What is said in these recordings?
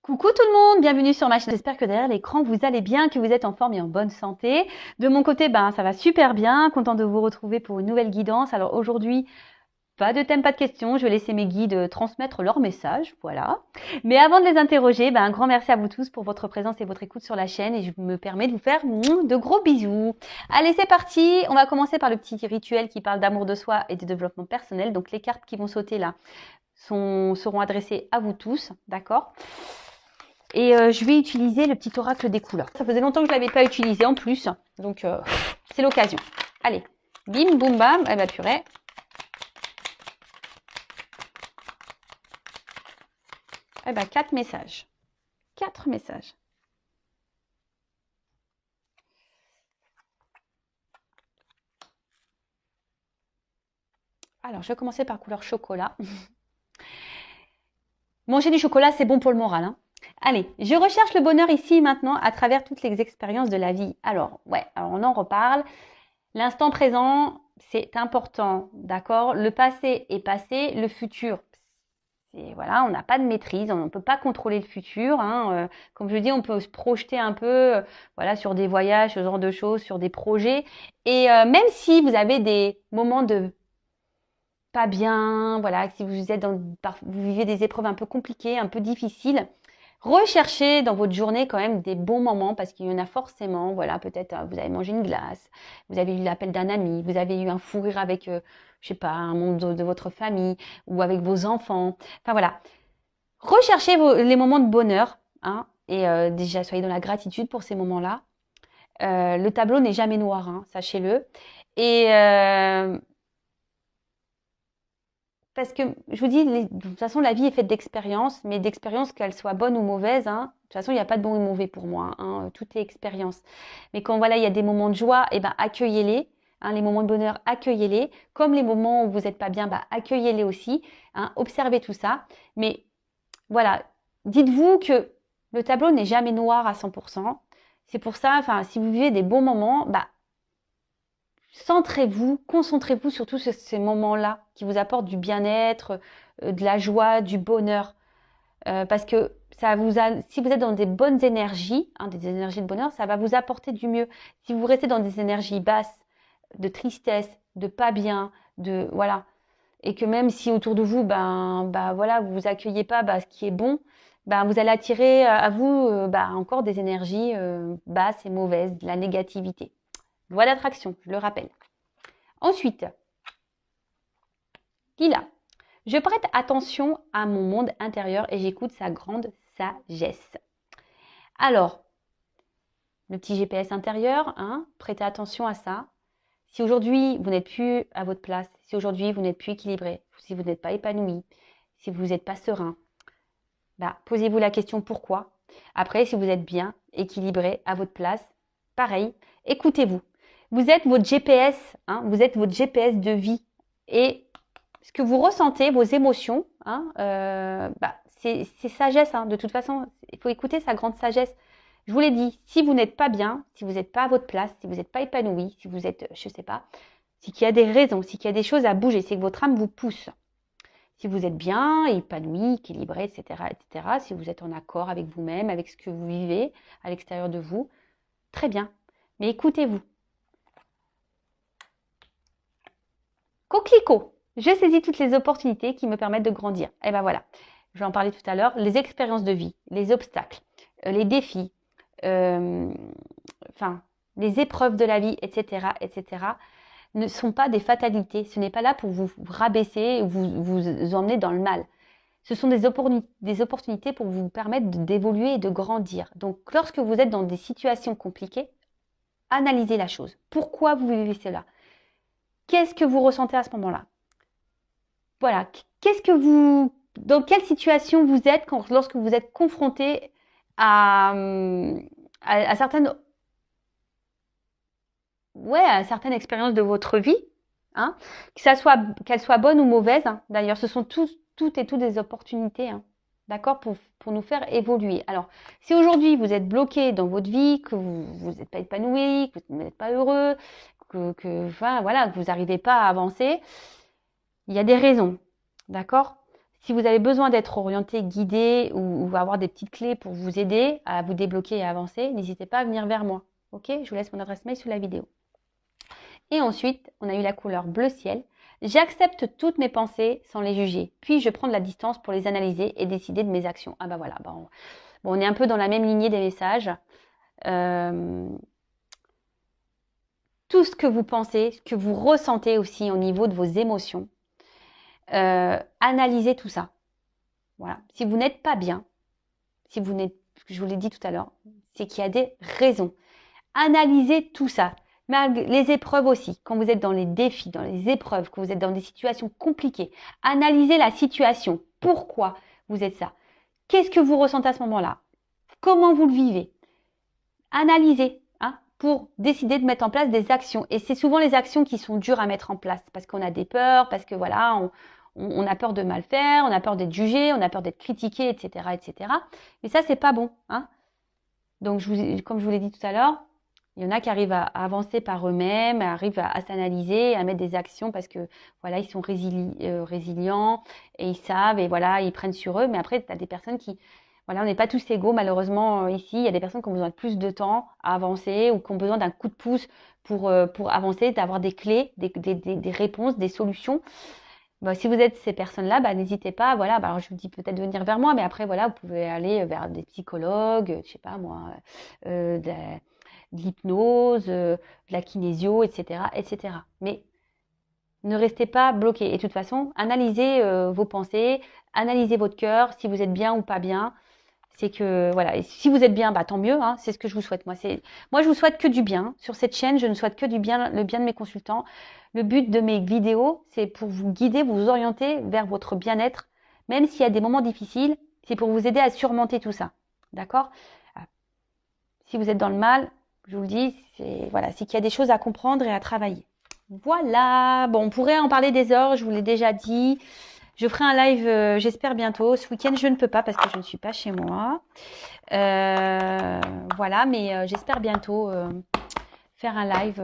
Coucou tout le monde, bienvenue sur ma chaîne. J'espère que derrière l'écran vous allez bien, que vous êtes en forme et en bonne santé. De mon côté, ça va super bien, content de vous retrouver pour une nouvelle guidance. Alors aujourd'hui, pas de thème, pas de questions, je vais laisser mes guides transmettre leur message, voilà. Mais avant de les interroger, un grand merci à vous tous pour votre présence et votre écoute sur la chaîne et je me permets de vous faire de gros bisous. Allez, c'est parti, on va commencer par le petit rituel qui parle d'amour de soi et de développement personnel. Donc les cartes qui vont sauter là seront adressées à vous tous, d'accord ? Et je vais utiliser le petit oracle des couleurs. Ça faisait longtemps que je ne l'avais pas utilisé en plus, donc c'est l'occasion. Allez, bim, boum, bam, eh ben purée. Eh ben 4 messages. 4 messages. Alors, je vais commencer par couleur chocolat. Manger du chocolat, c'est bon pour le moral, hein. Allez, je recherche le bonheur ici maintenant à travers toutes les expériences de la vie. Alors, alors on en reparle. L'instant présent, c'est important, d'accord? Le passé est passé, le futur, voilà, on n'a pas de maîtrise, on ne peut pas contrôler le futur, hein. Comme je dis, on peut se projeter un peu, voilà, sur des voyages, ce genre de choses, sur des projets. Et même si vous avez des moments de pas bien, voilà, si vous vivez des épreuves un peu compliquées, un peu difficiles, recherchez dans votre journée quand même des bons moments parce qu'il y en a forcément. Voilà, peut-être vous avez mangé une glace, vous avez eu l'appel d'un ami, vous avez eu un fou rire avec, je sais pas, un membre de votre famille ou avec vos enfants. Enfin voilà, recherchez les moments de bonheur, hein, et déjà soyez dans la gratitude pour ces moments-là. Le tableau n'est jamais noir, hein, sachez-le. Et parce que je vous dis, de toute façon, la vie est faite d'expériences, mais d'expériences, qu'elles soient bonnes ou mauvaises, hein. De toute façon, il n'y a pas de bon ou mauvais pour moi, hein. Tout est expérience. Mais quand voilà, il y a des moments de joie, accueillez-les. Hein, les moments de bonheur, accueillez-les. Comme les moments où vous n'êtes pas bien, accueillez-les aussi. Hein, observez tout ça. Mais voilà, dites-vous que le tableau n'est jamais noir à 100%. C'est pour ça, si vous vivez des bons moments, centrez-vous, concentrez-vous sur tous ces moments-là qui vous apportent du bien-être, de la joie, du bonheur. Parce que si vous êtes dans des bonnes énergies, hein, des énergies de bonheur, ça va vous apporter du mieux. Si vous restez dans des énergies basses, de tristesse, de pas bien, voilà, et que même si autour de vous, voilà, vous accueillez pas ce qui est bon, vous allez attirer à vous encore des énergies basses et mauvaises, de la négativité. Loi d'attraction, je le rappelle. Ensuite, Lila, je prête attention à mon monde intérieur et j'écoute sa grande sagesse. Alors, le petit GPS intérieur, hein, prêtez attention à ça. Si aujourd'hui vous n'êtes plus à votre place, si aujourd'hui vous n'êtes plus équilibré, si vous n'êtes pas épanoui, si vous n'êtes pas serein, posez-vous la question pourquoi. Après, si vous êtes bien, équilibré, à votre place, pareil, écoutez-vous. Vous êtes votre GPS, hein, vous êtes votre GPS de vie. Et ce que vous ressentez, vos émotions, hein, c'est sagesse. Hein. De toute façon, il faut écouter sa grande sagesse. Je vous l'ai dit, si vous n'êtes pas bien, si vous n'êtes pas à votre place, si vous n'êtes pas épanoui, si vous êtes, je ne sais pas, c'est qu'il y a des raisons, c'est qu'il y a des choses à bouger, c'est que votre âme vous pousse. Si vous êtes bien, épanoui, équilibré, etc., si vous êtes en accord avec vous-même, avec ce que vous vivez à l'extérieur de vous, très bien. Mais écoutez-vous. Coquelicot, je saisis toutes les opportunités qui me permettent de grandir. Et voilà, je vais en parler tout à l'heure. Les expériences de vie, les obstacles, les défis, les épreuves de la vie, etc., ne sont pas des fatalités. Ce n'est pas là pour vous rabaisser ou vous emmener dans le mal. Ce sont des opportunités pour vous permettre d'évoluer et de grandir. Donc, lorsque vous êtes dans des situations compliquées, analysez la chose. Pourquoi vous vivez cela ? Qu'est-ce que vous ressentez à ce moment-là ? Voilà, dans quelle situation vous êtes lorsque vous êtes confronté à certaines expériences de votre vie, hein, qu'elles soient bonnes ou mauvaises. Hein. D'ailleurs, ce sont toutes et toutes des opportunités, hein, d'accord, pour nous faire évoluer. Alors, si aujourd'hui vous êtes bloqué dans votre vie, que vous n'êtes pas épanoui, que vous n'êtes pas heureux, que vous n'arrivez pas à avancer, il y a des raisons, d'accord ? Si vous avez besoin d'être orienté, guidé ou avoir des petites clés pour vous aider à vous débloquer et à avancer, n'hésitez pas à venir vers moi. Ok? Je vous laisse mon adresse mail sous la vidéo. Et ensuite, on a eu la couleur bleu ciel. J'accepte toutes mes pensées sans les juger. Puis, je prends de la distance pour les analyser et décider de mes actions. Ah bah voilà, bon, on est un peu dans la même lignée des messages. Tout ce que vous pensez, ce que vous ressentez aussi au niveau de vos émotions, analysez tout ça. Voilà. Si vous n'êtes pas bien, si vous n'êtes, je vous l'ai dit tout à l'heure, c'est qu'il y a des raisons. Analysez tout ça. Malgré les épreuves aussi, quand vous êtes dans les défis, dans les épreuves, quand vous êtes dans des situations compliquées, analysez la situation. Pourquoi vous êtes ça? Qu'est-ce que vous ressentez à ce moment-là? Comment vous le vivez? Analysez pour décider de mettre en place des actions. Et c'est souvent les actions qui sont dures à mettre en place parce qu'on a des peurs, parce que voilà, on a peur de mal faire, on a peur d'être jugé, on a peur d'être critiqué, etc., etc. Mais ça, c'est pas bon. Donc, comme je vous l'ai dit tout à l'heure, il y en a qui arrivent à avancer par eux-mêmes, arrivent à s'analyser, à mettre des actions parce que voilà, ils sont résilients et ils savent et voilà, ils prennent sur eux. Mais après, tu as des personnes qui, voilà, on n'est pas tous égaux malheureusement ici. Il y a des personnes qui ont besoin de plus de temps à avancer ou qui ont besoin d'un coup de pouce pour avancer, d'avoir des clés, des réponses, des solutions. Bah, si vous êtes ces personnes-là, bah, n'hésitez pas. Voilà, alors je vous dis peut-être de venir vers moi, mais après voilà, vous pouvez aller vers des psychologues, je sais pas moi, de l'hypnose, de la kinésio, etc., etc. Mais ne restez pas bloqué. Et de toute façon, analysez vos pensées, analysez votre cœur, si vous êtes bien ou pas bien. C'est que voilà, et si vous êtes bien, bah tant mieux. C'est ce que je vous souhaite. Moi, je vous souhaite que du bien. Sur cette chaîne, je ne souhaite que du bien, le bien de mes consultants. Le but de mes vidéos, c'est pour vous guider, vous orienter vers votre bien-être, même s'il y a des moments difficiles. C'est pour vous aider à surmonter tout ça. D'accord? Si vous êtes dans le mal, je vous le dis, c'est qu'il y a des choses à comprendre et à travailler. Voilà. Bon, on pourrait en parler des heures. Je vous l'ai déjà dit. Je ferai un live, j'espère bientôt. Ce week-end, je ne peux pas parce que je ne suis pas chez moi. Voilà, mais j'espère bientôt faire un live.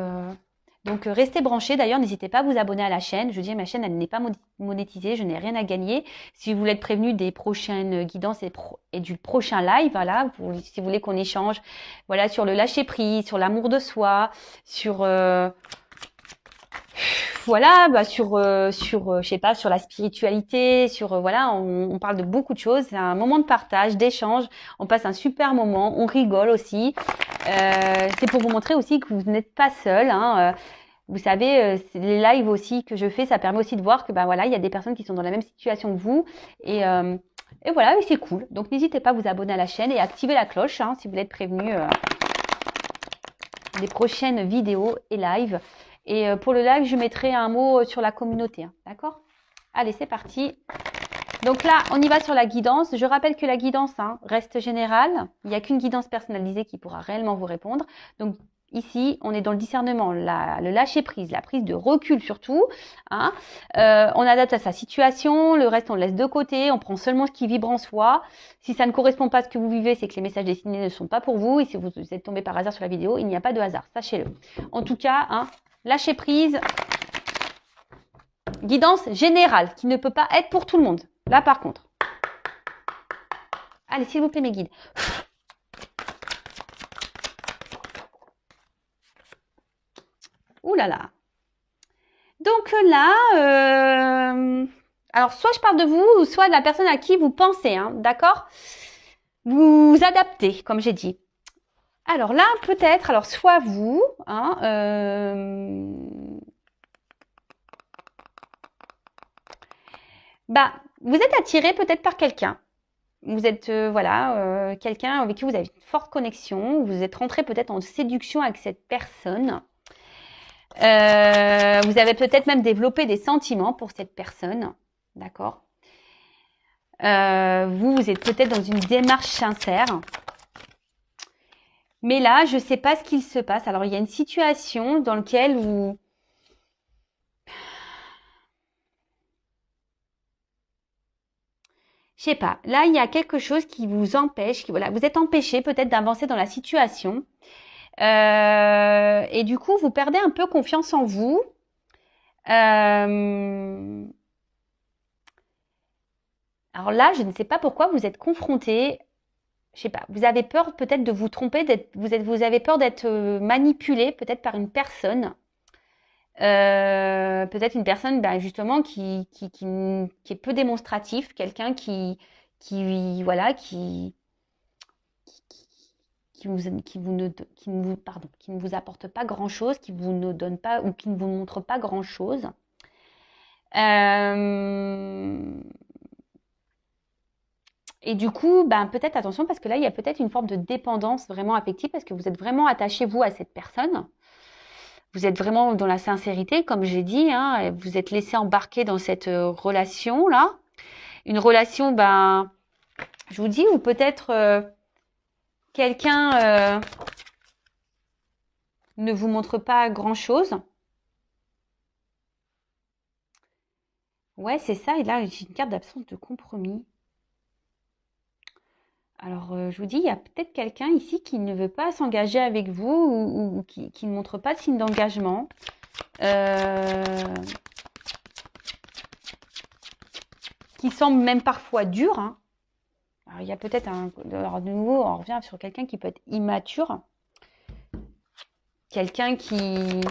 Donc, restez branchés. D'ailleurs, n'hésitez pas à vous abonner à la chaîne. Je dis, ma chaîne, elle n'est pas monétisée. Je n'ai rien à gagner. Si vous voulez être prévenu des prochaines guidances et du prochain live, voilà, si vous voulez qu'on échange, voilà, sur le lâcher-prise, sur l'amour de soi, sur... voilà, bah je sais pas, sur la spiritualité, sur voilà, on parle de beaucoup de choses. C'est un moment de partage, d'échange. On passe un super moment, on rigole aussi. C'est pour vous montrer aussi que vous n'êtes pas seul. Vous savez, les lives aussi que je fais, ça permet aussi de voir que bah voilà, il y a des personnes qui sont dans la même situation que vous et voilà, et c'est cool. Donc n'hésitez pas à vous abonner à la chaîne et activer la cloche si vous voulez être prévenu des prochaines vidéos et lives. Et pour le live, je mettrai un mot sur la communauté. D'accord? Allez, c'est parti. Donc là, on y va sur la guidance. Je rappelle que la guidance reste générale. Il n'y a qu'une guidance personnalisée qui pourra réellement vous répondre. Donc ici, on est dans le discernement, le lâcher-prise, la prise de recul surtout. On adapte à sa situation. Le reste, on le laisse de côté. On prend seulement ce qui vibre en soi. Si ça ne correspond pas à ce que vous vivez, c'est que les messages destinés ne sont pas pour vous. Et si vous êtes tombé par hasard sur la vidéo, il n'y a pas de hasard. Sachez-le. En tout cas, lâcher prise, guidance générale qui ne peut pas être pour tout le monde. Là, par contre. Allez, s'il vous plaît, mes guides. Ouh là là. Donc là, alors soit je parle de vous, ou soit de la personne à qui vous pensez, d'accord? Vous adaptez, comme j'ai dit. Alors là, peut-être, alors soit vous, vous êtes attiré peut-être par quelqu'un. Vous êtes, quelqu'un avec qui vous avez une forte connexion. Vous êtes rentré peut-être en séduction avec cette personne. Vous avez peut-être même développé des sentiments pour cette personne. D'accord? Vous êtes peut-être dans une démarche sincère. Mais là, je ne sais pas ce qu'il se passe. Alors, il y a une situation dans laquelle vous... Je sais pas. Là, il y a quelque chose qui vous empêche. Voilà, vous êtes empêché peut-être d'avancer dans la situation. Et du coup, vous perdez un peu confiance en vous. Alors là, je ne sais pas pourquoi vous êtes confronté, je sais pas, vous avez peur peut-être de vous tromper, vous avez peur d'être manipulé peut-être par une personne. Peut-être une personne justement qui est peu démonstratif, quelqu'un voilà, qui ne vous apporte pas grand-chose, qui vous ne donne pas ou qui ne vous montre pas grand-chose. Et du coup, peut-être attention parce que là, il y a peut-être une forme de dépendance vraiment affective parce que vous êtes vraiment attaché, vous, à cette personne. Vous êtes vraiment dans la sincérité, comme j'ai dit, hein, vous êtes laissé embarquer dans cette relation-là. Une relation, je vous dis, ou peut-être quelqu'un ne vous montre pas grand-chose. Ouais, c'est ça. Et là, j'ai une carte d'absence de compromis. Alors, je vous dis, il y a peut-être quelqu'un ici qui ne veut pas s'engager avec vous ou qui ne montre pas de signe d'engagement. Qui semble même parfois dur. Hein. Alors, il y a peut-être alors, de nouveau, on revient sur quelqu'un qui peut être immature. Quelqu'un qui...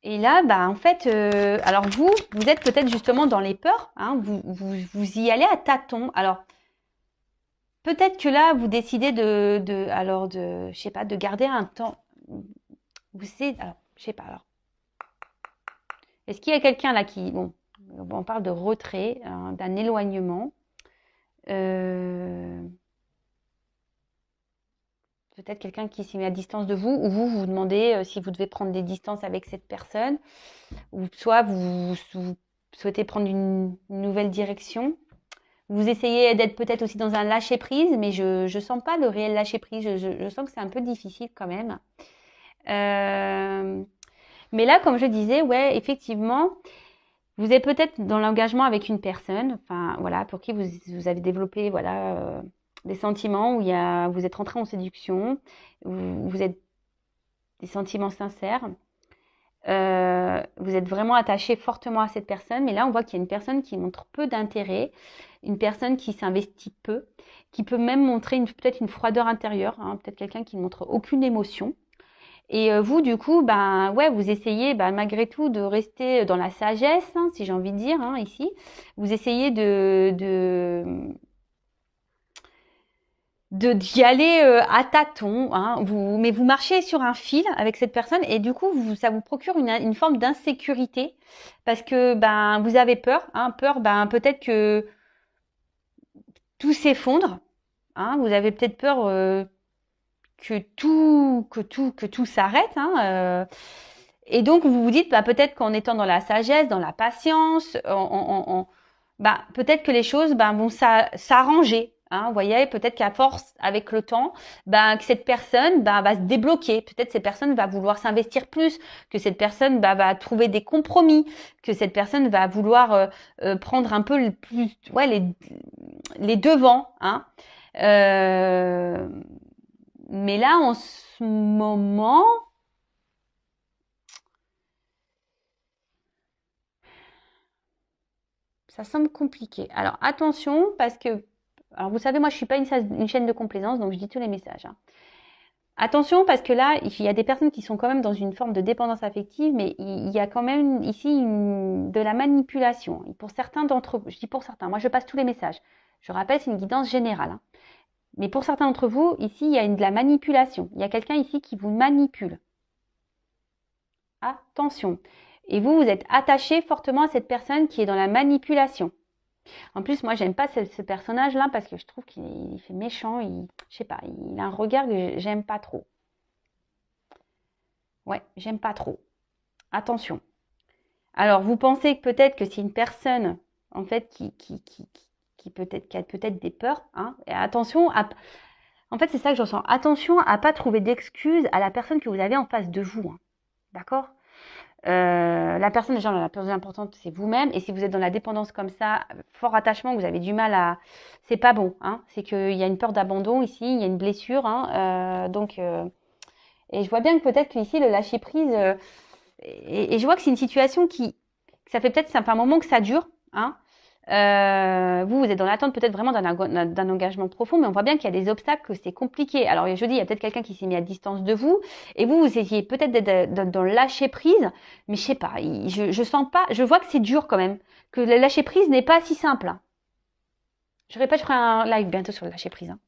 Et là, en fait, alors vous êtes peut-être justement dans les peurs. Hein, vous y allez à tâtons. Alors, peut-être que là, vous décidez je sais pas, de garder un temps. Vous savez, alors, je sais pas. Alors, est-ce qu'il y a quelqu'un là qui, bon, on parle de retrait, hein, d'un éloignement. Peut-être quelqu'un qui s'y met à distance de vous, ou vous demandez si vous devez prendre des distances avec cette personne, ou soit vous souhaitez prendre une nouvelle direction. Vous essayez d'être peut-être aussi dans un lâcher-prise, mais je sens pas le réel lâcher-prise. Je sens que c'est un peu difficile quand même. Mais là, comme je disais, ouais, effectivement, vous êtes peut-être dans l'engagement avec une personne, enfin voilà, pour qui vous avez développé voilà des sentiments où vous êtes rentré en séduction, où vous êtes des sentiments sincères. Vous êtes vraiment attaché fortement à cette personne, mais là on voit qu'il y a une personne qui montre peu d'intérêt, une personne qui s'investit peu, qui peut même montrer peut-être une froideur intérieure, hein, peut-être quelqu'un qui ne montre aucune émotion. Et vous, du coup, ouais, vous essayez malgré tout de rester dans la sagesse, hein, si j'ai envie de dire, hein, ici. Vous essayez d'y aller à tâtons, hein, mais vous marchez sur un fil avec cette personne et du coup, ça vous procure une forme d'insécurité parce que vous avez peur, hein, peur, peut-être que tout s'effondre, hein, vous avez peut-être peur que tout s'arrête, hein, et donc vous vous dites peut-être qu'en étant dans la sagesse, dans la patience, peut-être que les choses vont s'arranger. Hein, vous voyez, peut-être qu'à force, avec le temps, que cette personne va se débloquer. Peut-être cette personne va vouloir s'investir plus, que cette personne va trouver des compromis, que cette personne va vouloir prendre un peu les devants. Hein. Mais là, en ce moment, ça semble compliqué. Alors attention, parce que, alors vous savez, moi je suis pas une chaîne de complaisance, donc je dis tous les messages. Hein. Attention, parce que là, il y a des personnes qui sont quand même dans une forme de dépendance affective, mais il y a quand même ici de la manipulation. Et pour certains d'entre vous, je dis pour certains, moi je passe tous les messages. Je rappelle, c'est une guidance générale. Hein. Mais pour certains d'entre vous, ici, il y a de la manipulation. Il y a quelqu'un ici qui vous manipule. Attention. Et vous êtes attaché fortement à cette personne qui est dans la manipulation. En plus, moi, j'aime pas ce personnage-là parce que je trouve qu'il fait méchant. Je sais pas, il a un regard que j'aime pas trop. Ouais, j'aime pas trop. Attention. Alors, vous pensez que peut-être que c'est une personne, en fait, qui a peut-être des peurs. Hein, et attention en fait, c'est ça que je ressens. Attention à pas trouver d'excuses à la personne que vous avez en face de vous. Hein. D'accord ? La personne déjà la plus importante c'est vous-même et si vous êtes dans la dépendance comme ça, fort attachement, vous avez du mal à, c'est pas bon, hein, c'est qu'il y a une peur d'abandon ici, il y a une blessure, hein, donc Et je vois bien que peut-être qu'ici, le lâcher prise, et je vois que c'est une situation que ça fait peut-être un moment que ça dure, hein. Vous êtes dans l'attente peut-être vraiment d'un engagement profond, mais on voit bien qu'il y a des obstacles, que c'est compliqué. Alors, je dis, il y a peut-être quelqu'un qui s'est mis à distance de vous, et vous essayez peut-être d'être dans le lâcher prise, mais je sais pas, je sens pas, je vois que c'est dur quand même, que le lâcher prise n'est pas si simple, hein. Je répète, je ferai un live bientôt sur le lâcher prise, hein.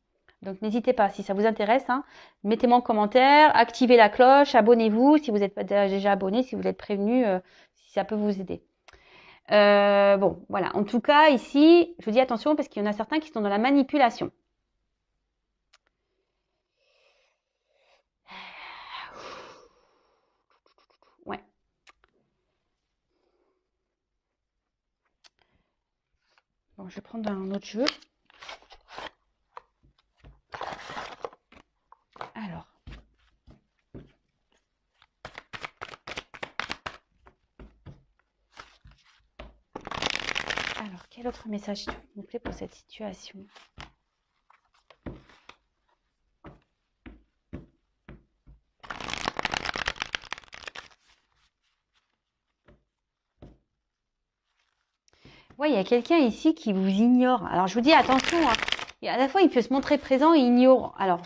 Donc n'hésitez pas, si ça vous intéresse, hein, mettez-moi en commentaire, activez la cloche, abonnez-vous si vous n'êtes pas déjà abonné, si vous êtes prévenu, si ça peut vous aider. Bon, voilà. En tout cas, ici, je vous dis attention parce qu'il y en a certains qui sont dans la manipulation. Ouais. Bon, je vais prendre un autre jeu. Alors. Alors, quel autre message s'il vous plaît pour cette situation? Ouais, il y a quelqu'un ici qui vous ignore. Alors, je vous dis attention, hein. À la fois, il peut se montrer présent et ignore. Alors,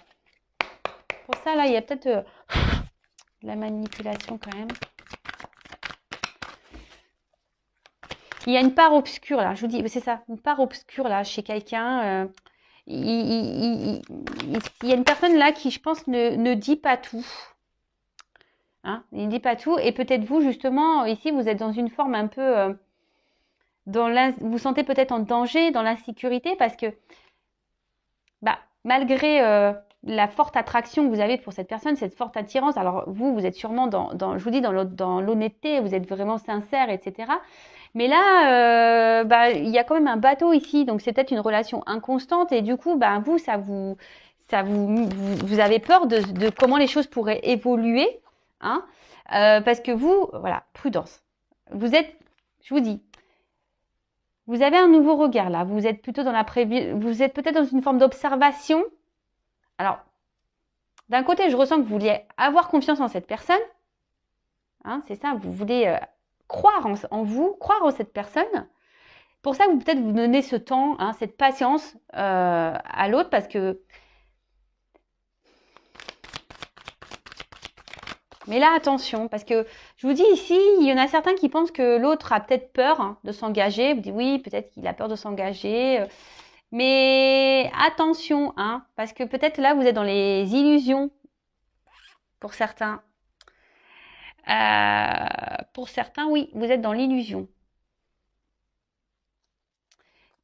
pour ça, là, il y a peut-être de la manipulation quand même. Il y a une part obscure, là. Je vous dis, c'est ça, une part obscure, là, chez quelqu'un. Il y a une personne, là, qui, je pense, ne dit pas tout. Hein, il ne dit pas tout. Et peut-être vous, justement, ici, vous êtes dans une forme un peu... vous vous sentez peut-être en danger, dans l'insécurité, parce que bah, malgré la forte attraction que vous avez pour cette personne, cette forte attirance, alors vous êtes sûrement je vous dis, dans l'honnêteté, vous êtes vraiment sincère, etc. Mais là, il y a quand même un bateau ici, donc c'est peut-être une relation inconstante, et du coup, vous avez peur de comment les choses pourraient évoluer, hein, parce que vous, voilà, prudence. Je vous dis, vous avez un nouveau regard là. Vous êtes plutôt vous êtes peut-être dans une forme d'observation. Alors, d'un côté, je ressens que vous vouliez avoir confiance en cette personne. Hein, c'est ça, vous voulez croire en vous, croire en cette personne. Pour ça, vous peut-être vous donnez ce temps, hein, cette patience à l'autre, parce que... Mais là, attention, parce que je vous dis ici, il y en a certains qui pensent que l'autre a peut-être peur, hein, de s'engager. Vous dites oui, peut-être qu'il a peur de s'engager. Mais attention, hein, parce que peut-être là, vous êtes dans les illusions pour certains. Pour certains, oui, vous êtes dans l'illusion.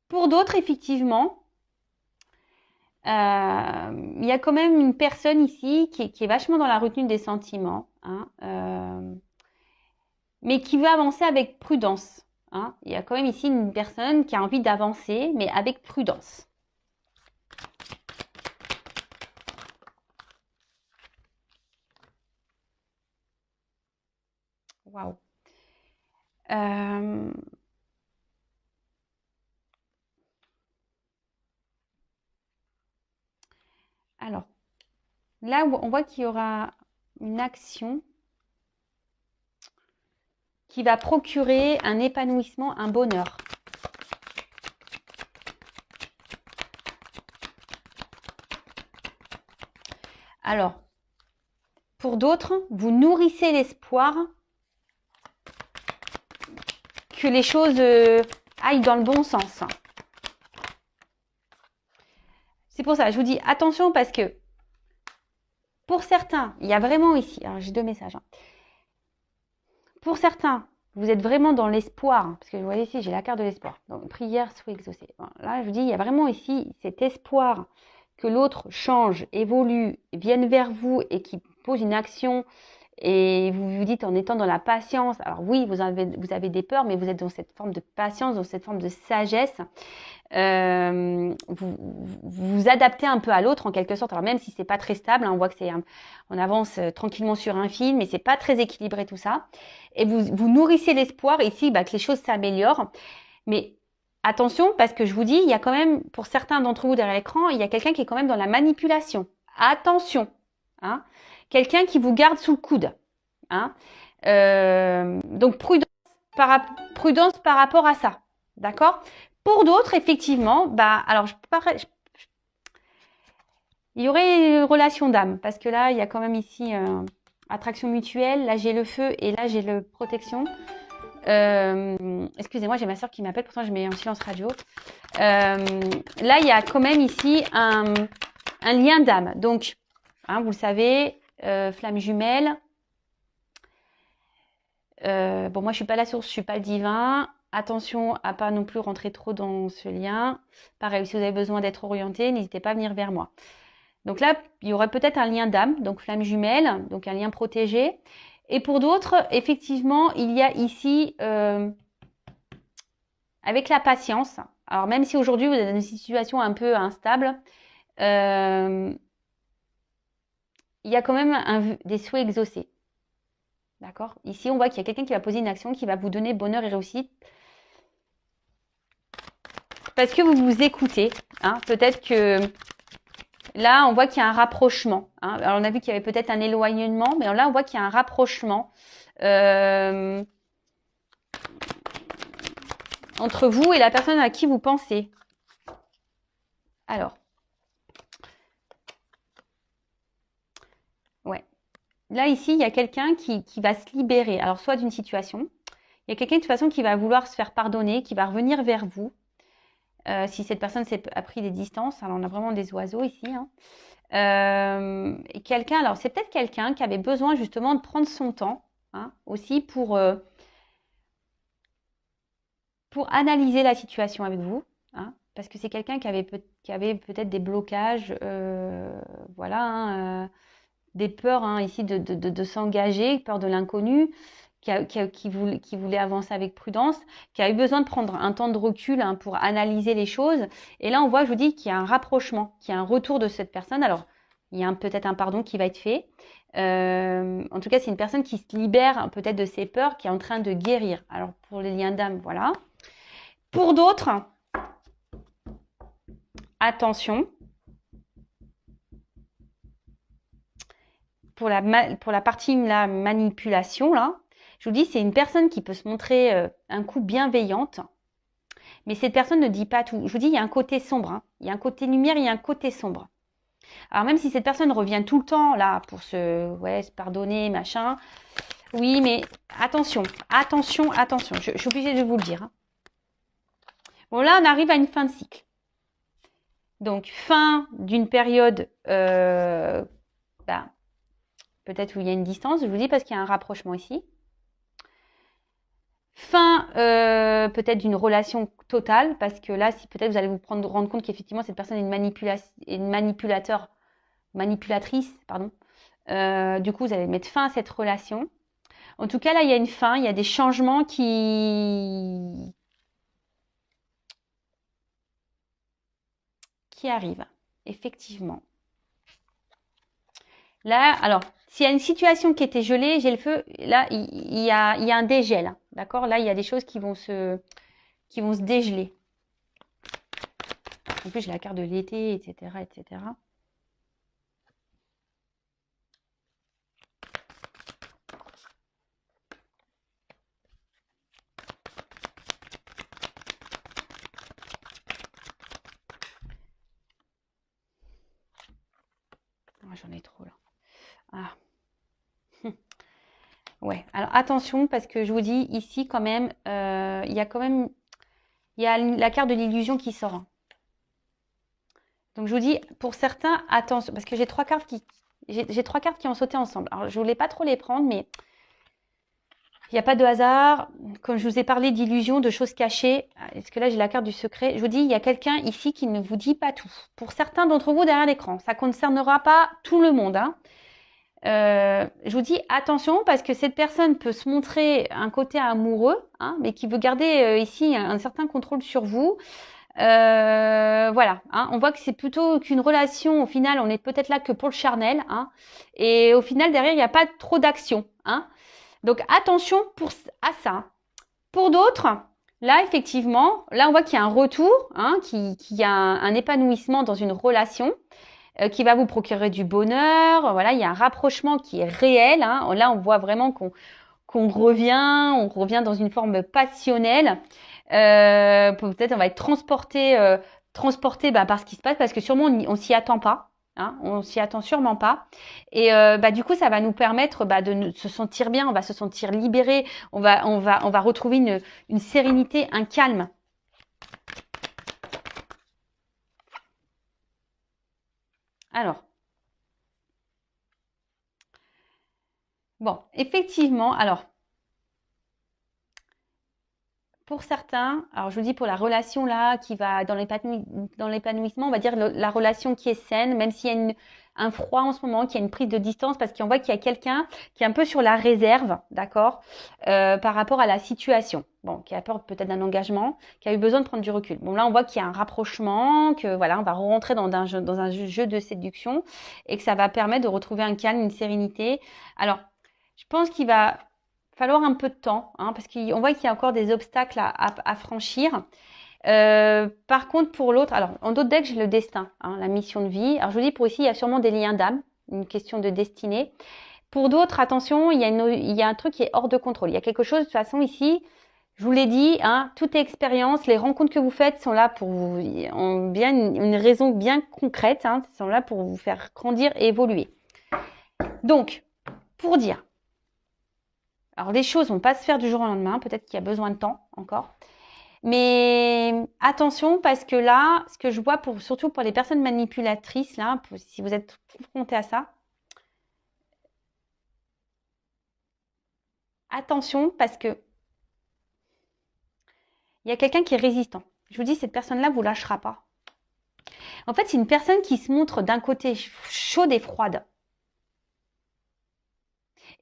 Pour d'autres, effectivement, il y a quand même une personne ici qui est vachement dans la retenue des sentiments, hein, mais qui veut avancer avec prudence. Hein. Il y a quand même ici une personne qui a envie d'avancer, mais avec prudence. Waouh. Alors, là, on voit qu'il y aura une action qui va procurer un épanouissement, un bonheur. Alors, pour d'autres, vous nourrissez l'espoir que les choses aillent dans le bon sens. C'est pour ça, je vous dis attention parce que pour certains, il y a vraiment ici, alors j'ai deux messages. Hein. Pour certains, vous êtes vraiment dans l'espoir, parce que je vois ici, j'ai la carte de l'espoir. Donc, prière soit exaucée. Bon, là, je vous dis, il y a vraiment ici cet espoir que l'autre change, évolue, vienne vers vous et qui pose une action. Et vous vous dites en étant dans la patience, alors oui, vous avez des peurs, mais vous êtes dans cette forme de patience, dans cette forme de sagesse. Vous adaptez un peu à l'autre en quelque sorte. Alors même si c'est pas très stable, hein, on voit que on avance tranquillement sur un fil, mais c'est pas très équilibré tout ça. Et vous nourrissez l'espoir ici que les choses s'améliorent. Mais attention, parce que je vous dis, il y a quand même, pour certains d'entre vous derrière l'écran, il y a quelqu'un qui est quand même dans la manipulation. Attention, hein. quelqu'un qui vous garde sous le coude. Hein. Donc, prudence par rapport à ça. D'accord? Pour d'autres, effectivement, alors, il y aurait une relation d'âme, parce que là, il y a quand même ici attraction mutuelle. Là, j'ai le feu et là, j'ai le protection. Excusez-moi, j'ai ma soeur qui m'appelle, pourtant je mets en silence radio. Là, il y a quand même ici un lien d'âme. Donc, hein, vous le savez, flamme jumelle. Bon, moi, je suis pas la source, je suis pas le divin. Attention à pas non plus rentrer trop dans ce lien. Pareil, si vous avez besoin d'être orienté, n'hésitez pas à venir vers moi. Donc là, il y aurait peut-être un lien d'âme, donc flamme jumelle, donc un lien protégé. Et pour d'autres, effectivement, il y a ici, avec la patience, alors même si aujourd'hui vous êtes dans une situation un peu instable, il y a quand même des souhaits exaucés. D'accord? Ici, on voit qu'il y a quelqu'un qui va poser une action qui va vous donner bonheur et réussite. Parce que vous vous écoutez. Hein? Peut-être que là, on voit qu'il y a un rapprochement. Hein? Alors, on a vu qu'il y avait peut-être un éloignement, mais là, on voit qu'il y a un rapprochement entre vous et la personne à qui vous pensez. Alors, ouais. Là, ici, il y a quelqu'un qui va se libérer. Alors, soit d'une situation. Il y a quelqu'un de toute façon qui va vouloir se faire pardonner, qui va revenir vers vous. Si cette personne a pris des distances, alors on a vraiment des oiseaux ici. Hein. Et quelqu'un, alors c'est peut-être quelqu'un qui avait besoin justement de prendre son temps hein, aussi pour analyser la situation avec vous. Hein, parce que c'est quelqu'un qui avait peut-être des blocages, voilà, hein, des peurs hein, ici de s'engager, peur de l'inconnu. Qui voulait avancer avec prudence, qui a eu besoin de prendre un temps de recul hein, pour analyser les choses. Et là, on voit, je vous dis, qu'il y a un rapprochement, qu'il y a un retour de cette personne. Alors, il y a peut-être un pardon qui va être fait. En tout cas, c'est une personne qui se libère hein, peut-être de ses peurs, qui est en train de guérir. Alors, pour les liens d'âme, voilà. Pour d'autres, attention. Pour la partie la manipulation, là, je vous dis, c'est une personne qui peut se montrer un coup bienveillante, mais cette personne ne dit pas tout. Je vous dis, il y a un côté sombre. Hein. Il y a un côté lumière, il y a un côté sombre. Alors même si cette personne revient tout le temps là pour se pardonner, machin, oui, mais attention, attention, attention. Je suis obligée de vous le dire. Hein. Bon, là, on arrive à une fin de cycle. Donc, fin d'une période, peut-être où il y a une distance, je vous dis parce qu'il y a un rapprochement ici. Fin peut-être d'une relation totale, parce que là, si peut-être vous allez vous rendre compte qu'effectivement cette personne est une manipulatrice, pardon. Du coup, vous allez mettre fin à cette relation. En tout cas, là, il y a une fin, il y a des changements qui arrivent, effectivement. Là, alors, s'il y a une situation qui était gelée, j'ai le feu, là, il y a un dégel. Hein, d'accord? Là, il y a des choses qui vont se dégeler. En plus, j'ai la carte de l'été, etc., etc. Oh, j'en ai trop, là. Ah. Ouais, alors attention parce que je vous dis ici quand même, il y a la carte de l'illusion qui sort. Hein. Donc je vous dis pour certains attention parce que j'ai trois cartes qui ont sauté ensemble. Alors je voulais pas trop les prendre mais il n'y a pas de hasard. Comme je vous ai parlé d'illusion, de choses cachées, est-ce que là j'ai la carte du secret? Je vous dis il y a quelqu'un ici qui ne vous dit pas tout. Pour certains d'entre vous derrière l'écran, ça concernera pas tout le monde. Hein. Je vous dis attention parce que cette personne peut se montrer un côté amoureux, hein, mais qui veut garder ici un certain contrôle sur vous. Voilà, hein, on voit que c'est plutôt qu'une relation. Au final, on est peut-être là que pour le charnel, hein, et au final derrière il n'y a pas trop d'action. Hein. Donc attention à ça. Pour d'autres, là effectivement, là on voit qu'il y a un retour, hein, qu'il y a un épanouissement dans une relation. qui va vous procurer du bonheur. Voilà, il y a un rapprochement qui est réel. Hein. Là, on voit vraiment qu'on revient dans une forme passionnelle. Peut-être on va être transporté par ce qui se passe, parce que sûrement on s'y attend pas. Hein, on s'y attend sûrement pas. Et du coup, ça va nous permettre de se sentir bien. On va se sentir libéré. On va retrouver une sérénité, un calme. Alors, bon, effectivement, alors, pour certains, alors je vous dis pour la relation là qui va dans l'épanouissement, on va dire la relation qui est saine, même s'il y a un froid en ce moment, qu'il y a une prise de distance, parce qu'on voit qu'il y a quelqu'un qui est un peu sur la réserve, d'accord, par rapport à la situation. Bon, qui a peur peut-être d'un engagement, qui a eu besoin de prendre du recul. Bon, là, on voit qu'il y a un rapprochement, que voilà, on va rentrer dans un jeu de séduction, et que ça va permettre de retrouver un calme, une sérénité. Alors, je pense qu'il va falloir un peu de temps, hein, parce qu'on voit qu'il y a encore des obstacles à franchir. Par contre, pour l'autre, alors en d'autres decks, j'ai le destin, hein, la mission de vie. Alors je vous dis, pour ici, il y a sûrement des liens d'âme, une question de destinée. Pour d'autres, attention, il y a un truc qui est hors de contrôle. Il y a quelque chose, de toute façon, ici, je vous l'ai dit, hein, toute expérience, les rencontres que vous faites sont là pour vous, ont bien une raison bien concrète, hein, sont là pour vous faire grandir et évoluer. Donc, pour dire, alors les choses vont pas se faire du jour au lendemain, peut-être qu'il y a besoin de temps encore. Mais attention, parce que là, ce que je vois surtout pour les personnes manipulatrices, là, si vous êtes confrontés à ça, attention, parce que il y a quelqu'un qui est résistant. Je vous dis, cette personne-là vous lâchera pas. En fait, c'est une personne qui se montre d'un côté chaude et froide.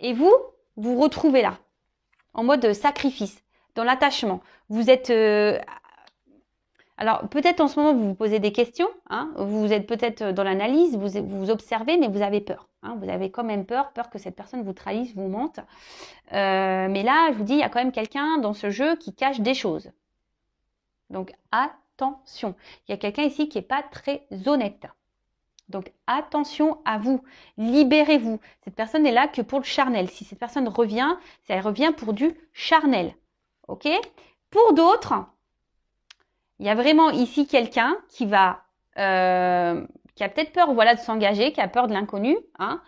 Et vous retrouvez là, en mode sacrifice, dans l'attachement. Vous êtes... alors, peut-être en ce moment, vous vous posez des questions. Hein, vous êtes peut-être dans l'analyse, vous observez, mais vous avez peur. Hein, vous avez quand même peur que cette personne vous trahisse, vous mente. Mais là, je vous dis, il y a quand même quelqu'un dans ce jeu qui cache des choses. Donc, attention. Il y a quelqu'un ici qui n'est pas très honnête. Donc, attention à vous. Libérez-vous. Cette personne n'est là que pour le charnel. Si cette personne revient, elle revient pour du charnel. OK ? Pour d'autres, il y a vraiment ici quelqu'un qui a peut-être peur, voilà, de s'engager, qui a peur de l'inconnu. Hein.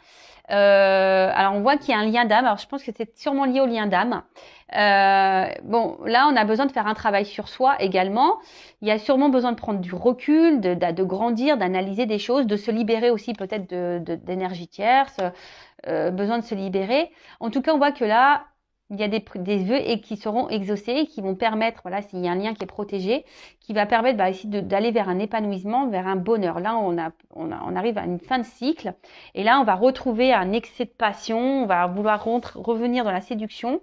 Alors, on voit qu'il y a un lien d'âme. Alors, je pense que c'est sûrement lié au lien d'âme. Bon, là, on a besoin de faire un travail sur soi également. Il y a sûrement besoin de prendre du recul, de grandir, d'analyser des choses, de se libérer aussi peut-être d'énergie tierce, besoin de se libérer. En tout cas, on voit que là, il y a des vœux qui seront exaucés, qui vont permettre, voilà, s'il y a un lien qui est protégé, qui va permettre ici d'aller vers un épanouissement, vers un bonheur. Là, on arrive à une fin de cycle, et là, on va retrouver un excès de passion, on va vouloir revenir dans la séduction.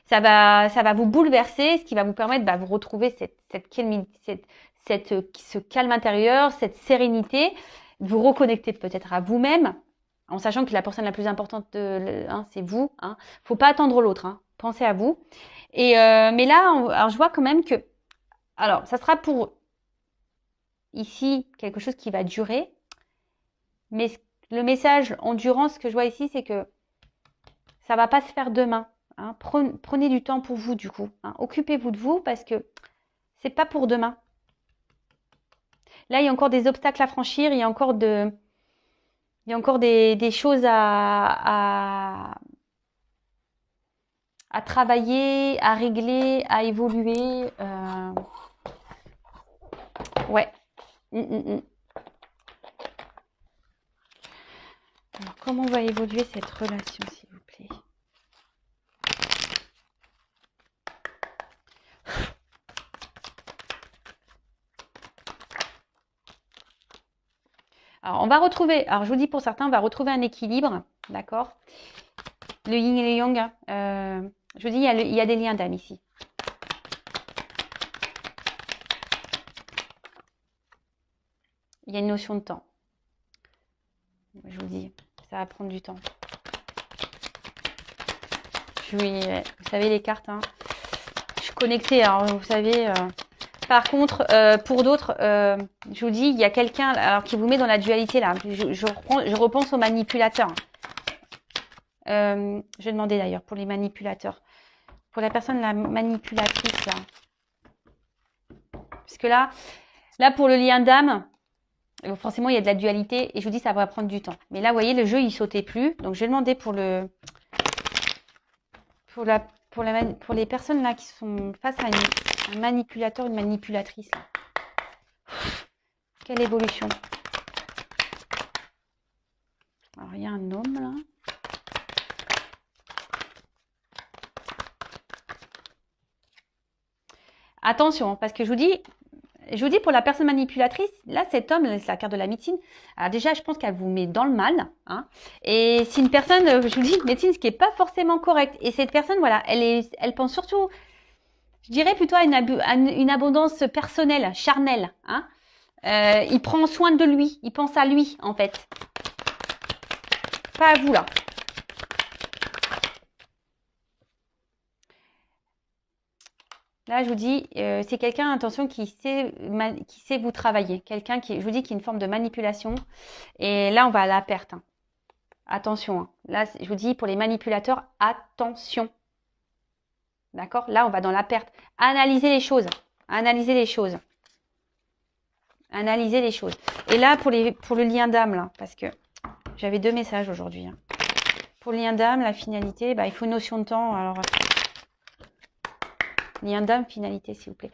Ça va vous bouleverser, ce qui va vous permettre de vous retrouver ce calme intérieur, cette sérénité, vous reconnecter peut-être à vous-même, en sachant que la personne la plus importante, c'est vous. Hein. Faut pas attendre l'autre. Hein. Pensez à vous. Et mais là, alors je vois quand même que, alors ça sera pour ici quelque chose qui va durer, mais le message endurance que je vois ici, c'est que ça va pas se faire demain. Hein. Prenez du temps pour vous du coup. Hein. Occupez-vous de vous parce que c'est pas pour demain. Là, il y a encore des obstacles à franchir. Il y a encore des choses à travailler, à régler, à évoluer. Ouais. Alors, comment va évoluer cette relation, s'il vous plaît? Alors, on va retrouver, alors je vous dis pour certains, on va retrouver un équilibre, d'accord? Le yin et le yang, je vous dis, il y a des liens d'âme ici. Il y a une notion de temps. Je vous dis, ça va prendre du temps. Vous savez, les cartes, hein. Je suis connectée, alors vous savez, Par contre, pour d'autres, je vous dis, il y a quelqu'un alors qui vous met dans la dualité là. Je repense aux manipulateurs. Je vais demander d'ailleurs pour les manipulateurs. Pour la personne, la manipulatrice là. Parce que là pour le lien d'âme, forcément il y a de la dualité et je vous dis ça va prendre du temps. Mais là, vous voyez, le jeu il sautait plus. Donc je vais demander pour les personnes là qui sont face à un manipulateur, une manipulatrice là. Quelle évolution. Alors il y a un homme là. Attention, parce que je vous dis pour la personne manipulatrice, là cet homme, c'est la carte de la médecine. Alors déjà, je pense qu'elle vous met dans le mal. Hein, et c'est une personne, je vous dis, médecine, ce qui n'est pas forcément correct. Et cette personne, voilà, elle pense surtout, je dirais plutôt à une abondance personnelle, charnelle. Hein. Il prend soin de lui, il pense à lui en fait. Pas à vous là. Là, je vous dis, c'est quelqu'un, attention, qui sait vous travailler. Quelqu'un qui, je vous dis, qui est une forme de manipulation. Et là, on va à la perte. Hein. Attention. Hein. Là, je vous dis, pour les manipulateurs, attention. D'accord? Là, on va dans la perte. Analysez les choses. Analysez les choses. Analysez les choses. Et là, pour le lien d'âme, là, parce que j'avais 2 messages aujourd'hui. Hein. Pour le lien d'âme, la finalité, bah, il faut une notion de temps. Alors, lien d'âme, finalité, s'il vous plaît.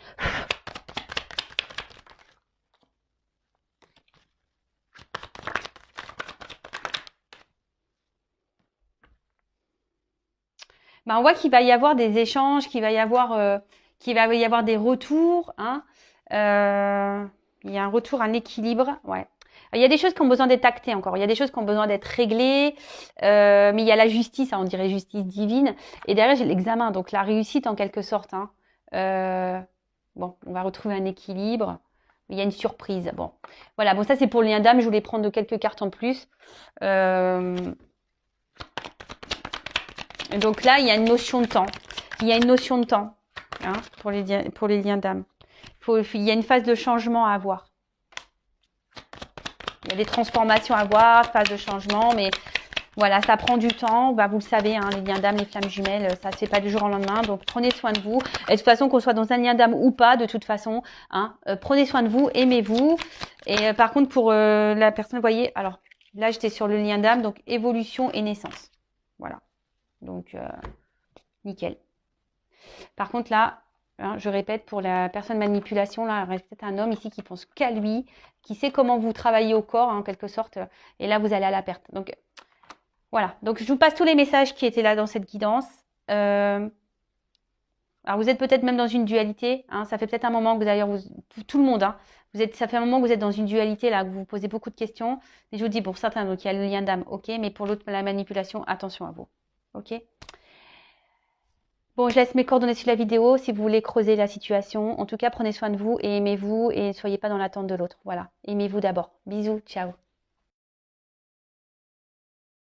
Ben, on voit qu'il va y avoir des échanges, qu'il va y avoir des retours. Hein. Il y a un retour, un équilibre. Ouais. Il y a des choses qui ont besoin d'être actées encore. Il y a des choses qui ont besoin d'être réglées. Mais il y a la justice, hein, on dirait justice divine. Et derrière, j'ai l'examen, donc la réussite en quelque sorte. Hein. Bon, on va retrouver un équilibre. Il y a une surprise. Bon, voilà. Bon, ça c'est pour le lien d'âme. Je voulais prendre quelques cartes en plus. Donc là, il y a une notion de temps. Il y a une notion de temps hein, pour les liens d'âme. Il y a une phase de changement à avoir. Il y a des transformations à avoir, phase de changement, mais voilà, ça prend du temps. Bah, vous le savez, hein, les liens d'âme, les flammes jumelles, ça ne se fait pas du jour au lendemain. Donc, prenez soin de vous. Et de toute façon, qu'on soit dans un lien d'âme ou pas, de toute façon, hein, prenez soin de vous, aimez-vous. Et par contre, pour la personne, vous voyez, alors là, j'étais sur le lien d'âme, donc évolution et naissance. Voilà. Donc, nickel. Par contre, là, hein, je répète, pour la personne manipulation, là, il reste peut-être un homme ici qui pense qu'à lui, qui sait comment vous travaillez au corps, hein, en quelque sorte. Et là, vous allez à la perte. Donc, voilà. Donc, je vous passe tous les messages qui étaient là dans cette guidance. Alors, vous êtes peut-être même dans une dualité. Hein, ça fait peut-être un moment que d'ailleurs, tout le monde, hein, ça fait un moment que vous êtes dans une dualité, là, que vous vous posez beaucoup de questions. Mais je vous dis, pour certains, donc, il y a le lien d'âme, ok. Mais pour l'autre, la manipulation, attention à vous. Ok. Bon, je laisse mes coordonnées sur la vidéo si vous voulez creuser la situation. En tout cas, prenez soin de vous et aimez-vous et ne soyez pas dans l'attente de l'autre. Voilà. Aimez-vous d'abord. Bisous. Ciao.